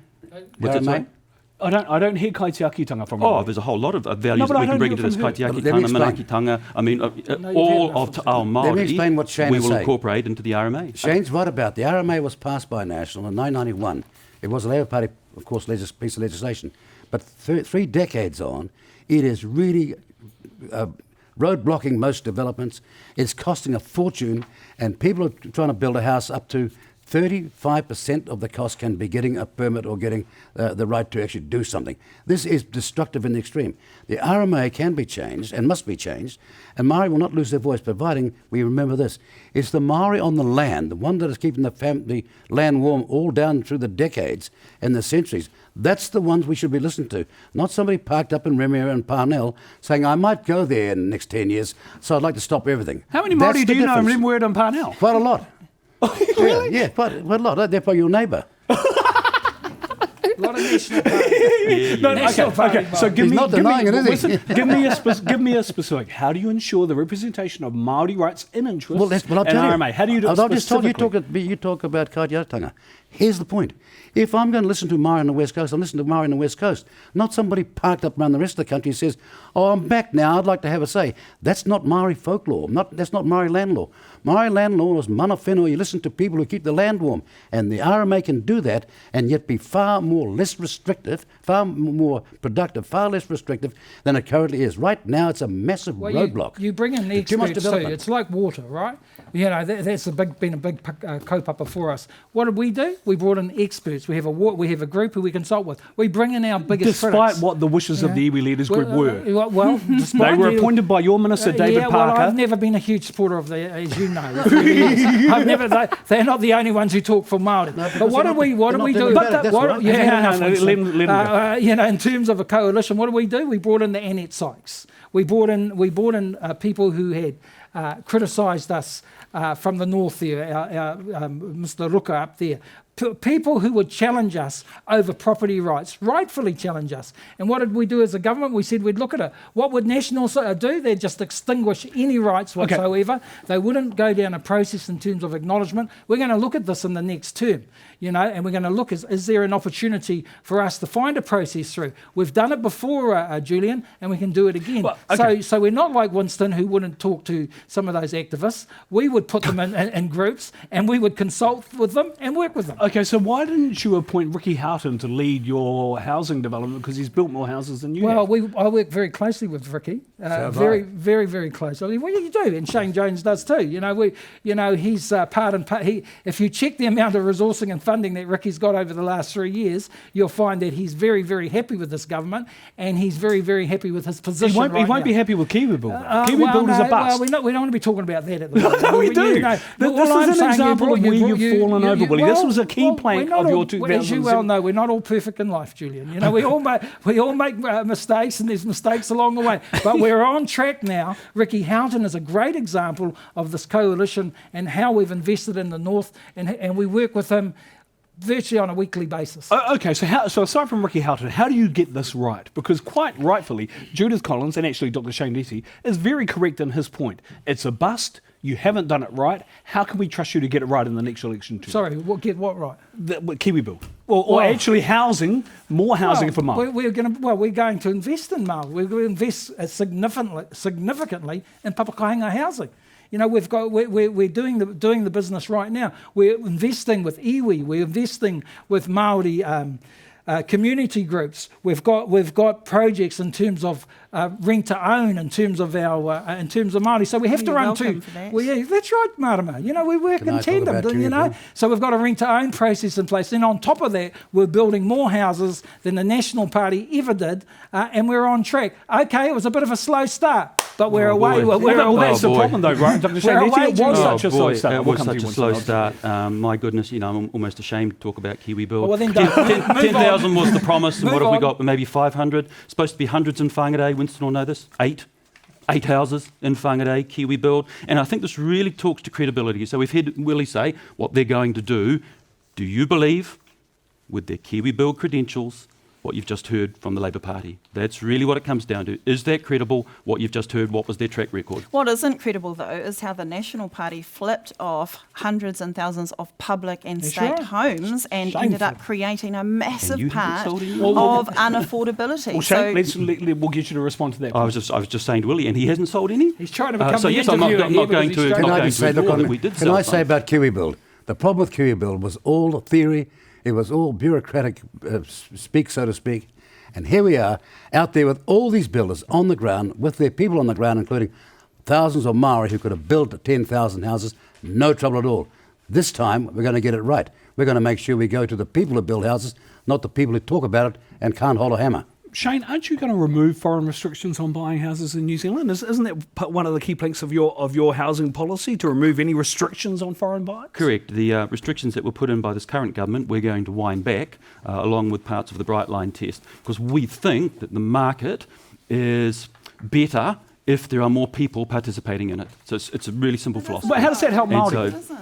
What's that, sorry? I don't hear kaitiakitanga from Oh, you. there's a whole lot of values but that I we can don't bring hear into this. from who? Let me Kaitiakitanga, explain. manaakitanga. I mean, you've all heard of enough our Let me explain what Māori Shane we is will saying. incorporate into the RMA. Shane's right about the RMA was passed by National in 1991. It was a Labour Party, of course, piece of legislation. But 3 decades on, it is really roadblocking most developments. It's costing a fortune, and people are trying to build a house up to 35% of the cost can be getting a permit or getting the right to actually do something. This is destructive in the extreme. The RMA can be changed and must be changed, and Māori will not lose their voice, providing we remember this. It's the Māori on the land, the one that is keeping the land warm all down through the decades and the centuries. That's the ones we should be listening to, not somebody parked up in Remuera and Parnell saying, I might go there in the next 10 years, so I'd like to stop everything. How many That's Māori the do you know in difference. Remuera and Parnell? Quite a lot. Really? Yeah, quite a lot. They're probably your neighbour. A lot of national party. No, National Party, okay. So Māori. give He's me, not give me, denying it, is he? listen, give me a specific. How do you ensure the representation of Māori rights and interests Well, I'll in tell RMA? How do you do it I've just told you, specifically? you talk about kaitiakitanga. Here's the point. If I'm going to listen to Māori on the West Coast, I'll listen to Māori on the West Coast. Not somebody parked up around the rest of the country who says, oh, I'm back now, I'd like to have a say. That's not Māori folklore. That's not Māori land law. Māori land law is mana whenua. You listen to people who keep the land warm. And the RMA can do that and yet be far less restrictive, far more productive, far less restrictive than it currently is. Right now, it's a massive roadblock. You bring in the Too much experts too. development. It's like water, right? You know, that's been a big kaupapa for us. What did we do? We brought in experts. We have a group who we consult with. We bring in our biggest Despite critics. what the wishes of the iwi leaders group were. Well, They despite were appointed by your minister, David yeah, Parker. well, I've never been a huge supporter of as you know. They're not the only ones who talk for Māori. No, but what do we do? That's right. You know, in terms of a coalition, what do? We brought in the Annette Sykes. We brought in people who had criticised us from the north there, our Mr. Ruka up there. People who would challenge us over property rights, rightfully challenge us. And what did we do as a government? We said we'd look at it. What would National do? They'd just extinguish any rights whatsoever. Okay. They wouldn't go down a process in terms of acknowledgement. We're going to look at this in the next term, you know, and we're going to look, is there an opportunity for us to find a process through? We've done it before, Julian, and we can do it again. Well, okay. So we're not like Winston, who wouldn't talk to some of those activists. We would put them in groups, and we would consult with them and work with them. Okay, so why didn't you appoint Ricky Houghton to lead your housing development? Because he's built more houses than you have. Well, I work very closely with Ricky, very closely. Well, you do, and Shane Jones does too. He's part and part. If you check the amount of resourcing and funding that Ricky's got over the last 3 years, you'll find that he's very, very happy with this government, and he's very, very happy with his position. He won't be happy with Kiwi Build. Kiwi Build is a bust. Well, we don't want to be talking about that at the moment. No, we do. This is an example of where you've fallen over, Willie. This was a key plank of your 2007. As you well know, we're not all perfect in life, Julian. You know, we all make mistakes, and there's mistakes along the way. But we're on track now. Ricky Houghton is a great example of this coalition and how we've invested in the North, and we work with him virtually on a weekly basis. Okay, so aside from Ricky Houghton, how do you get this right? Because quite rightfully, Judith Collins and actually Dr. Shane Reti is very correct in his point. It's a bust. You haven't done it right. How can we trust you to get it right in the next election too? Sorry, get what right? The Kiwi Build. Or actually housing, more housing for Māori. We're going to invest in Māori. We're going to invest significantly in papakainga housing. You know, we're doing the business right now. We're investing with iwi. We're investing with Māori community groups. We've got projects in terms of rent to own, in terms of Māori. So we have to run two. That's right, Marama. You know, we work in tandem. You know, so we've got a rent to own process in place. Then on top of that, we're building more houses than the National Party ever did, and we're on track. Okay, it was a bit of a slow start, but we're away. That's the problem, though, right? Dr. Shane Reti, it was such a slow start. It was such a slow start. My goodness, you know, I'm almost ashamed to talk about Kiwi Build. Well, then 10,000 was the promise, and what have we on. got? Maybe 500. Supposed to be hundreds in Whangarei. Winston will know this. 8 houses in Whangarei, Kiwi Build. And I think this really talks to credibility. So we've heard Willie say what they're going to do. Do you believe, with their Kiwi Build credentials, what you've just heard from the Labour Party. That's really what it comes down to. Is that credible, what you've just heard? What was their track record? What isn't credible, though, is how the National Party flipped off hundreds and thousands of public and That's state right. homes and ended up creating a massive you haven't part sold any? of unaffordability. Well, Shane, we'll get you to respond to that. I was just saying to Willie, and he hasn't sold any? He's trying to become So the yes, I'm not interviewer here going because he's to trying Can I going just to say, look, ignore on, that we did can sell I say some. about Kiwi Build? The problem with Kiwi Build was all theory. It was all bureaucratic speak, so to speak. And here we are, out there with all these builders on the ground, with their people on the ground, including thousands of Māori who could have built 10,000 houses, no trouble at all. This time, we're going to get it right. We're going to make sure we go to the people who build houses, not the people who talk about it and can't hold a hammer. Shane, aren't you going to remove foreign restrictions on buying houses in New Zealand? Isn't that one of the key planks of your housing policy, to remove any restrictions on foreign buyers? Correct. The restrictions that were put in by this current government, we're going to wind back, along with parts of the Bright Line test, because we think that the market is better if there are more people participating in it. So it's a really simple philosophy. But how does that help And Māori? so- It isn't.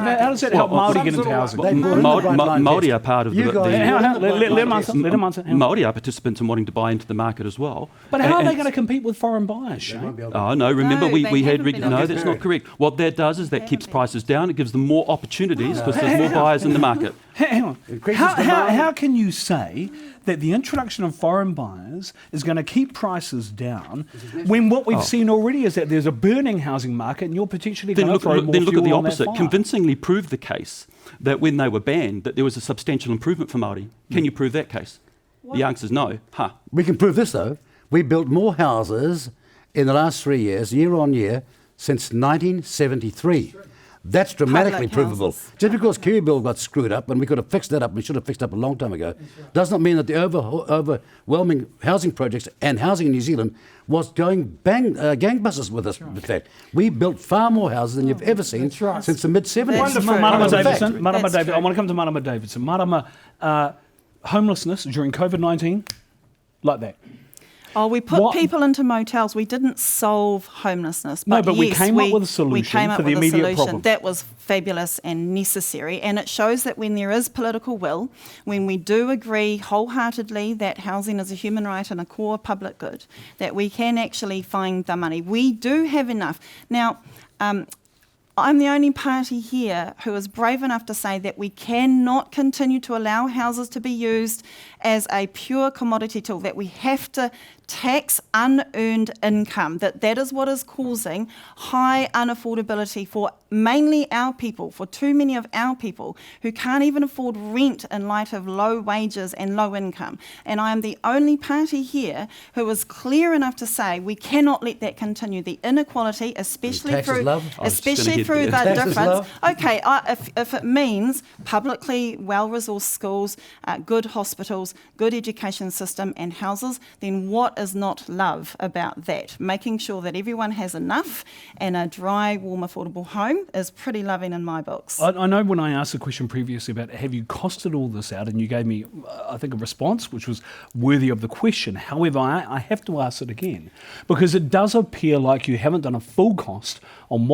How does that help Māori get into housing? They brought in the Bright Line Māori test. are part of You the... guys- Let him answer. Let him answer. Māori are participants in wanting to buy into the market as well. But how are And- they going to compete with foreign buyers, Shane? Oh, no, remember No, we they had... haven't been no, able that's to. not correct. What that does is that keeps prices down. It gives them more opportunities because there's more buyers in the market. Hang on. Increases How demand. can you say that the introduction of foreign buyers is going to keep prices down when what we've seen already is that there's a burning housing market and you're potentially going to throw more Then look at the fuel on that opposite. fire? Convincingly prove the case that when they were banned, that there was a substantial improvement for Māori. Can you prove that case? The answer is no. We can prove this, though. We built more houses in the last 3 years, year on year, since 1973. That's dramatically Public provable. houses. Just because Kiwi Build got screwed up, and we could have fixed that up, we should have fixed up a long time ago, does not mean that the overwhelming housing projects and housing in New Zealand was going gangbusters with us. In fact, we built far more houses than you've ever seen right. since the mid-70s. That's Wonderful. true. Marama That's Davidson. true. Marama That's Davidson. I true. want to come to Marama Davidson. Marama, homelessness during COVID-19, like that. Oh, we put What- people into motels. We didn't solve homelessness. No, But but we yes, came up with a we solution came up for the with a immediate solution. problem. That was fabulous and necessary. And it shows that when there is political will, when we do agree wholeheartedly that housing is a human right and a core public good, that we can actually find the money. We do have enough. Now, I'm the only party here who is brave enough to say that we cannot continue to allow houses to be used as a pure commodity tool, that we have to tax unearned income, that is what is causing high unaffordability for mainly our people, for too many of our people who can't even afford rent in light of low wages and low income. And I am the only party here who is clear enough to say we cannot let that continue. The inequality, especially And taxes, through, love? I was just especially gonna through get the there. Taxes, difference. love? Okay, if it means publicly well-resourced schools, good hospitals, good education system and houses, then what is not love about that? Making sure that everyone has enough and a dry, warm, affordable home is pretty loving in my books. I know when I asked a question previously about have you costed all this out, and you gave me, I think, a response which was worthy of the question. However, I have to ask it again because it does appear like you haven't done a full cost on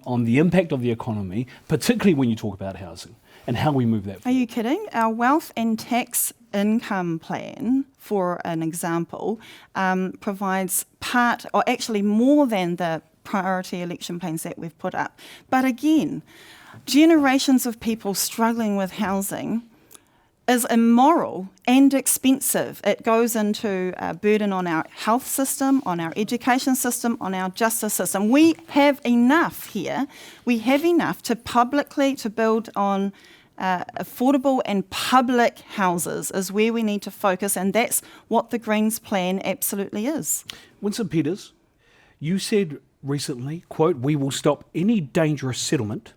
on the impact of the economy, particularly when you talk about housing and how we move that Are forward. you kidding? Our wealth and tax income plan, for an example, provides part, or actually more than the priority election plans that we've put up. But again, generations of people struggling with housing is immoral and expensive. It goes into a burden on our health system, on our education system, on our justice system. We have enough here. We have enough to build on affordable and public houses is where we need to focus, and that's what the Greens plan absolutely is. Winston Peters, you said recently, quote, "We will stop any dangerous settlement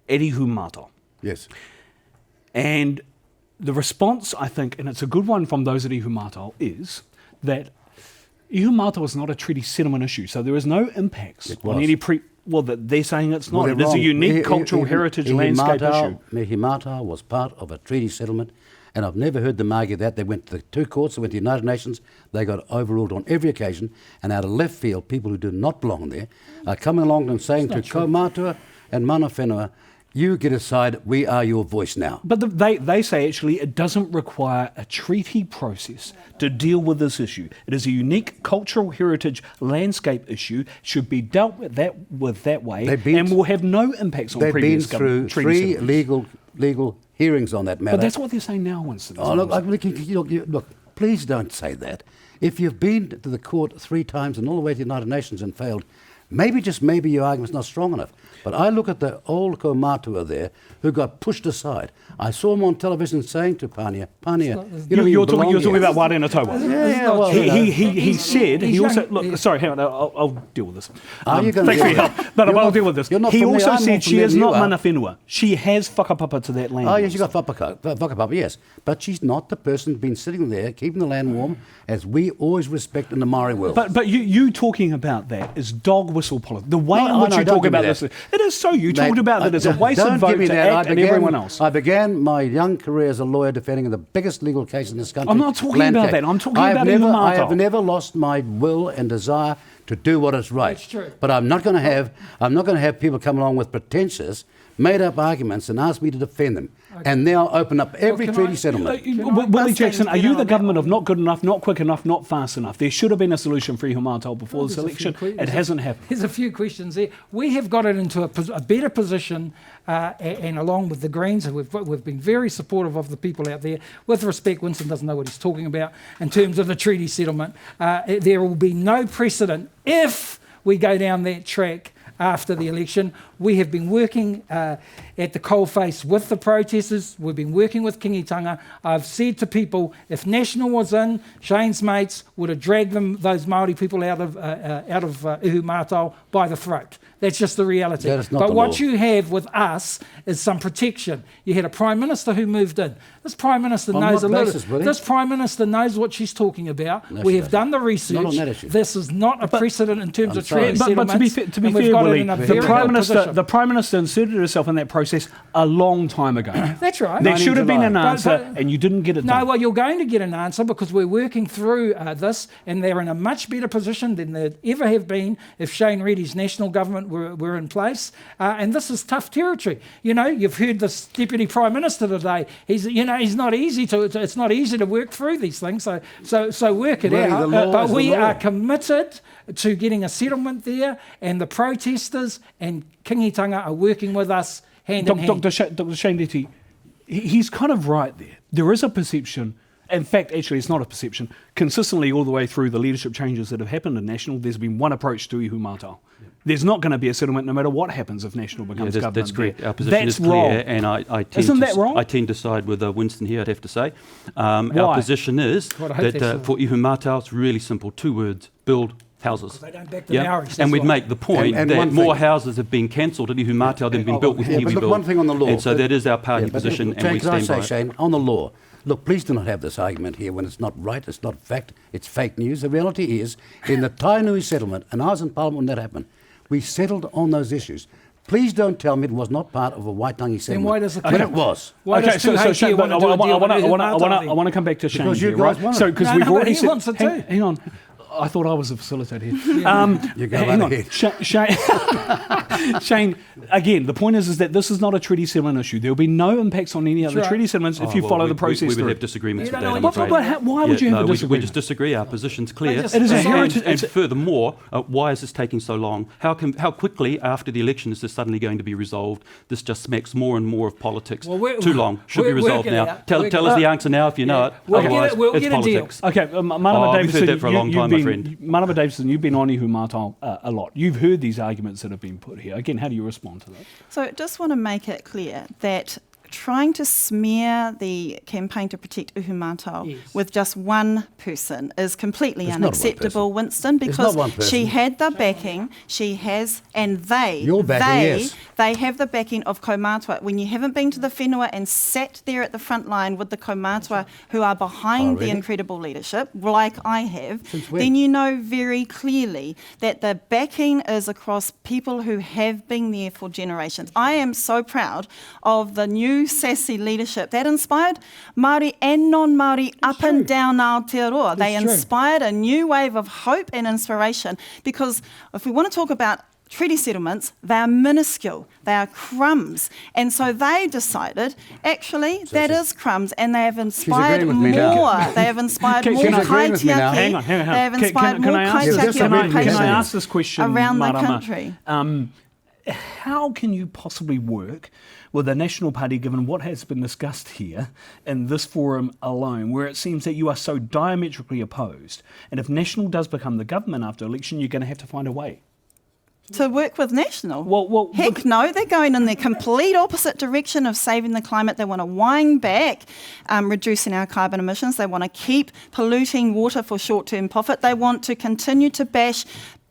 at ihumata." Yes. And the response, I think, and it's a good one from those at ihumata, is that ihumata is not a treaty settlement issue, so there is no impacts It on was. any well, that they're saying it's not. Well, It they're is a wrong. unique cultural heritage landscape issue. Ihumata was part of a treaty settlement, and I've never heard them argue that. They went to the two courts, they went to the United Nations, they got overruled on every occasion, and out of left field, people who do not belong there are coming along and saying to Kaumatua and Mana Whenua, You get aside, we are your voice now. But they say actually it doesn't require a treaty process to deal with this issue. It is a unique cultural heritage landscape issue, should be dealt with that way, and will have no impacts on They've been previous through treaty 3 settlements. legal hearings on that matter. But that's what they're saying now, Winston. Oh, look, please don't say that. If you've been to the court 3 times and all the way to the United Nations and failed, maybe, just maybe, your argument's not strong enough. But I look at the old kaumatua there who got pushed aside. I saw him on television saying to Pania, You're talking about Warena Taua. Yeah, well, he said, he also, look, sorry, hang on, I'll deal with this. Thanks for your help. But I'll deal with this. He also said she is not mana whenua. She has whakapapa to that land. Oh, yes, you got whakapapa, yes. But she's not the person who's been sitting there, keeping the land warm, as we always respect in the Māori world. But you talking about that is dog whistle politics. The way in which you talk about this, it is so. You talked about that as a wasted vote to ACT and everyone else. I began my young career as a lawyer defending the biggest legal case in this country. I'm not talking about that. I'm talking about I have never lost my will and desire to do what is right. That's true. But I'm not going to have people come along with pretentious, made-up arguments and ask me to defend them. Okay. And now open up every treaty settlement. Willie Jackson, are you the government of not good enough, not quick enough, not fast enough? There should have been a solution for Ihu Mātou before this election. It hasn't happened. There's a few questions there. We have got it into a better position, and along with the Greens, we've been very supportive of the people out there. With respect, Winston doesn't know what he's talking about in terms of the treaty settlement. There will be no precedent if we go down that track after the election. We have been working at the coalface with the protesters. We've been working with Kingitanga. I've said to people, if National was in, Shane's mates would have dragged those Māori people out of Ihu Mātou by the throat. That's just the reality. But what you have with us is some protection. You had a Prime Minister who moved in. This Prime Minister knows a little. This Prime Minister knows what she's talking about. We have done the research. Not on that issue. This is not a precedent in terms of treaty settlements. But to be fair, Willie, the Prime Minister inserted herself in that process a long time ago. That's right. There should have been an answer, and you didn't get it done. No, well, you're going to get an answer because we're working through this, and they're in a much better position than they ever have been if Shane Reti's national government were in place. And this is tough territory. You know, you've heard this Deputy Prime Minister today. He's not easy it's not easy to work through these things. So work it out. But we are committed to getting a settlement there, and the protesters and Kingitanga are working with us hand in hand. Dr. Shane Reti, he's kind of right there. There is a perception. In fact, actually, it's not a perception. Consistently, all the way through the leadership changes that have happened in National, there's been one approach to Ihu Mātou. There's not going to be a settlement no matter what happens if National becomes government. That's correct. Our position is clear, wrong. And I tend to side with Winston here, I'd have to say. Our position is that for Ihu Mātou, it's really simple. 2 words: build houses. They don't back the Maoris, and we'd make the point that more houses have been cancelled at Ihu Mātou than been built with Kiwi Build. One thing on the law. And so that is our party position, and we stand by it. Shane, on the law, look, please do not have this argument here when it's not right, it's not fact, it's fake news. The reality is, in the Tainui settlement, and I was in Parliament when that happened, we settled on those issues. Please don't tell me it was not part of a Waitangi settlement. Then why does it? When it was. Okay, so Shane, I want to come back to Shane because you here, guys right? want it. So because we've already he wants it too. Hang on. I thought I was a facilitator here. You go right ahead. Shane, again, the point is that this is not a treaty settlement issue. There will be no impacts on any other treaty settlements if you follow the process we through. would have disagreements with that, I'm But why would you have a disagreement? We just disagree. Our position's clear. It is a heritage. And furthermore, why is this taking so long? How quickly after the election is this suddenly going to be resolved? This just smacks more and more of politics. Too long. Should be resolved now. Tell us the answer now if you know it. Otherwise, it's politics. Okay, Marama Davidson, we've heard that for a long time, my friend. Marama Davidson, you've been on Ihu Mātou a lot. You've heard these arguments that have been put here. Again, how do you respond to that? So I just want to make it clear that trying to smear the campaign to protect Ihu Mātou with just one person is completely unacceptable, Winston, because she had the backing, she has, and they have the backing of kaumatua. When you haven't been to the whenua and sat there at the front line with the kaumatua who are behind the incredible leadership, like I have, then you know very clearly that the backing is across people who have been there for generations. I am so proud of the new sassy leadership that inspired Māori and non-Māori and down Aotearoa. They inspired a new wave of hope and inspiration, because if we want to talk about treaty settlements, they are minuscule, they are crumbs. And so they decided, actually, that is crumbs, and they have inspired with more. me now. They have inspired Can- more can I agree with me now? kaitiaki. Hang on. They have inspired Can more I ask- kaitiaki Can I- and can Can I I ask this question, around the Marama? country. How can you possibly work with the National Party, given what has been discussed here in this forum alone, where it seems that you are so diametrically opposed? And if National does become the government after election, you're going to have to find a way. To work with National? Well, Heck no, they're going in the complete opposite direction of saving the climate. They want to wind back reducing our carbon emissions. They want to keep polluting water for short-term profit. They want to continue to bash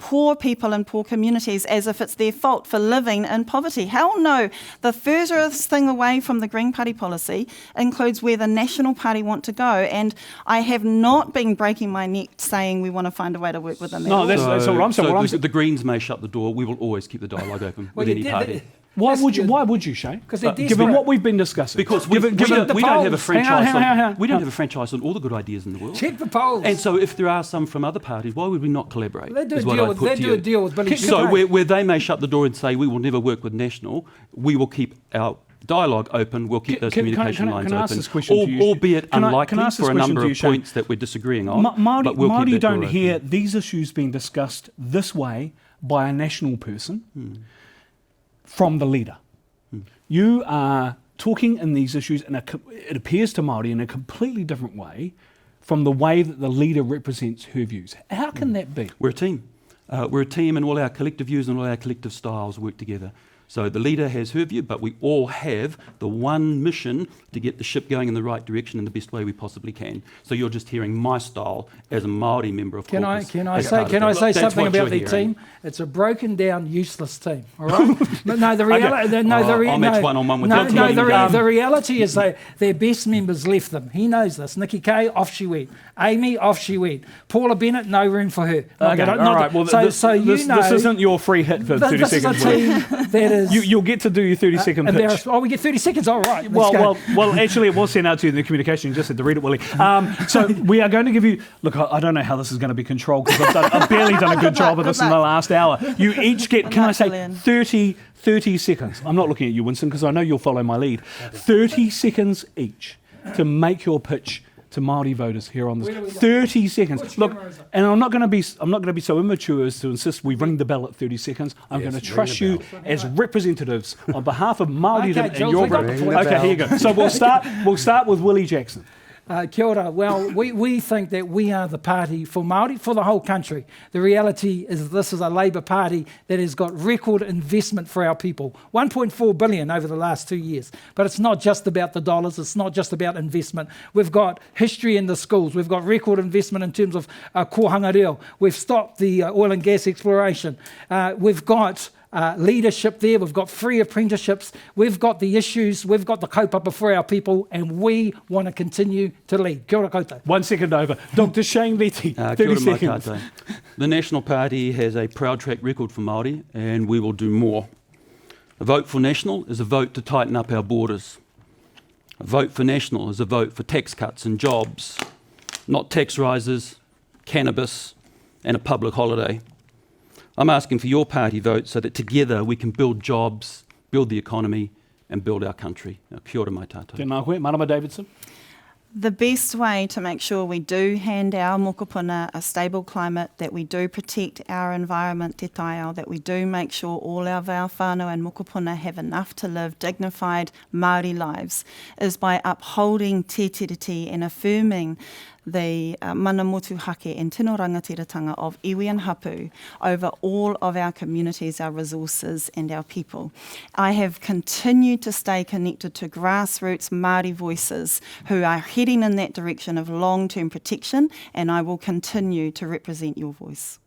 poor people in poor communities as if it's their fault for living in poverty. Hell no. The furthest thing away from the Green Party policy includes where the National Party want to go. And I have not been breaking my neck saying we want to find a way to work with them. No, that's all I'm saying. So What I'm the, saying. the Greens may shut the door. We will always keep the dialogue open with you any did party. that- Why That's would you? good. Why would you, Shane? 'Cause they're Given desperate. what we've been discussing. Because we Given don't have a polls. franchise. Hang on. We don't have a franchise on all the good ideas in the world. Check the polls. And so, if there are some from other parties, why would we not collaborate? They do is a what deal I'd with, put they to do you. a deal with Billy So, Shukai. where they may shut the door and say we will never work with National, we will keep our dialogue open. We'll keep those communication lines can I ask open, this question to you? albeit Can I unlikely ask this for a question number to you, of Shane? points that we're disagreeing on. Māori, but we'll keep Māori that door don't open. hear these issues being discussed this way by a national person from the leader. You are talking in these issues, and it appears to Māori in a completely different way from the way that the leader represents her views. How can that be? We're a team. We're a team, and all our collective views and all our collective styles work together. So the leader has her view, but we all have the one mission to get the ship going in the right direction in the best way we possibly can. So you're just hearing my style as a Māori member of Can I caucus can I as say part of can I that. say That's something what about you're their hearing. team? It's a broken down, useless team. All right. But no, the reality. Okay. No, I'll match one-on-one with no, that no, team. the reality is their best members left them. He knows this. Nikki Kay, off she went. Amy, off she went. Paula Bennett, no room for her. Okay, all right. Well, this isn't your free hit for 30 this is a seconds. Will. team that is. You'll get to do your 30-second pitch. embarrassed. Oh, we get 30 seconds. All right. let's go. Well, actually, it was sent out to you in the communication. You just had to read it, Willie. So we are going to give you. Look, I don't know how this is going to be controlled because I've barely done a good job of this in the last hour. You each get, can I say, Julian. 30 seconds. I'm not looking at you, Winston, because I know you'll follow my lead. 30 seconds each to make your pitch to Māori voters here on Where do we this. go? 30 seconds. Which Look, camera is it? and I'm not going to be so immature as to insist we ring the bell at 30 seconds. I'm Yes, going to ring trust the you bell. as representatives on behalf of Māori Okay, and Jules, your we got group. the bell. Okay, here you go. So we'll start with Willie Jackson. Kia ora. Well, we think that we are the party for Māori, for the whole country. The reality is this is a Labour Party that has got record investment for our people, 1.4 billion over the last 2 years. But it's not just about the dollars, it's not just about investment. We've got history in the schools, we've got record investment in terms of kōhanga reo. We've stopped the oil and gas exploration. We've got leadership there, we've got free apprenticeships, we've got the issues, we've got the kaupapa for our people, and we want to continue to lead. Kia ora koutou. 1 second over. Dr. Shane Reti, Kia 30 ora mai seconds. tātou. The National Party has a proud track record for Māori, and we will do more. A vote for National is a vote to tighten up our borders. A vote for National is a vote for tax cuts and jobs, not tax rises, cannabis, and a public holiday. I'm asking for your party vote so that together we can build jobs, build the economy, and build our country. Kia ora mai tātou. Tēnā koe, Marama Davidson. The best way to make sure we do hand our mokopuna a stable climate, that we do protect our environment, te taiao, that we do make sure all of our whānau and mokopuna have enough to live dignified Māori lives, is by upholding te tiriti and affirming the mana motu hake and tino rangatiratanga of iwi and hapu over all of our communities, our resources and our people. I have continued to stay connected to grassroots Māori voices who are heading in that direction of long-term protection, and I will continue to represent your voice.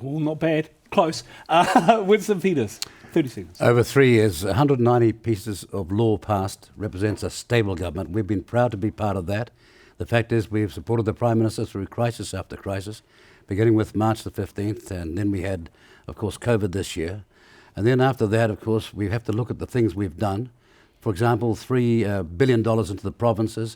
Oh, not bad. Close. Winston Peters, 30 seconds. Over 3 years, 190 pieces of law passed represents a stable government. We've been proud to be part of that. The fact is we've supported the Prime Minister through crisis after crisis, beginning with March the 15th, and then we had, of course, COVID this year. And then after that, of course, we have to look at the things we've done. For example, $3 billion into the provinces,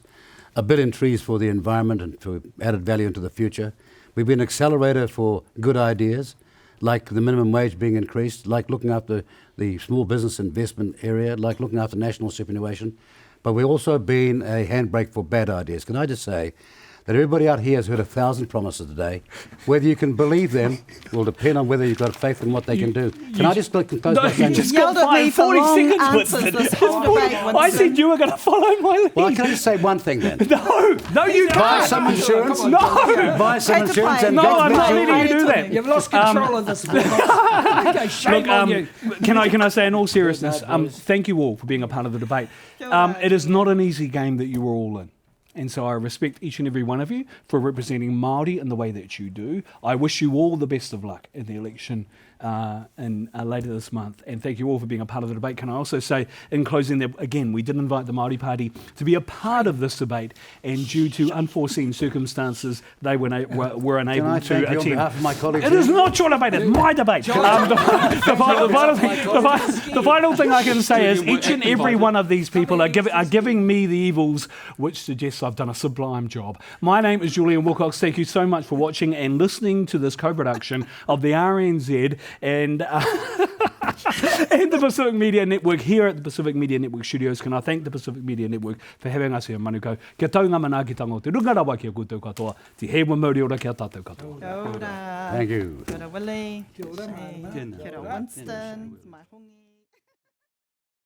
1 billion trees for the environment and for added value into the future. We've been an accelerator for good ideas, like the minimum wage being increased, like looking after the small business investment area, like looking after national superannuation. But we've also been a handbrake for bad ideas. Can I just say that everybody out here has heard 1,000 promises today. Whether you can believe them will depend on whether you've got faith in what they can do. Can I just close by saying you just this? got Yelled at me fired for 40 long seconds, answers Winston. this whole debate, I Winston. said you were going to follow my lead. Well, can I just say one thing then? No, you Buy can't. some insurance. No. Buy some Take the insurance play. and No, I'm not make letting you sure- do that. You've lost control of this. Okay, shame on you. Can I say in all seriousness, thank you all for being a part of the debate. It is not an easy game that you were all in. And so I respect each and every one of you for representing Māori in the way that you do. I wish you all the best of luck in the election later this month. And thank you all for being a part of the debate. Can I also say, in closing, that again, we did invite the Māori Party to be a part of this debate, and due to unforeseen circumstances, they were unable Can I to thank you on attend. behalf of my colleagues? It is not your debate, it's my debate. The final thing I can say is each and every one of these people are giving me the evils, which suggests I've done a sublime job. My name is Julian Wilcox. Thank you so much for watching and listening to this co-production of the RNZ and the Pacific Media Network here at the Pacific Media Network Studios. Can I thank the Pacific Media Network for having us here in Manukau. Kia taunga mana ki tango te runga rawa kia koutou katoa. Te he wa Māori ora kia tātou katoa. Kia ora. Thank you. Kia ora, Willie. Kia ora, Kia ora, Winston. Mai hongi.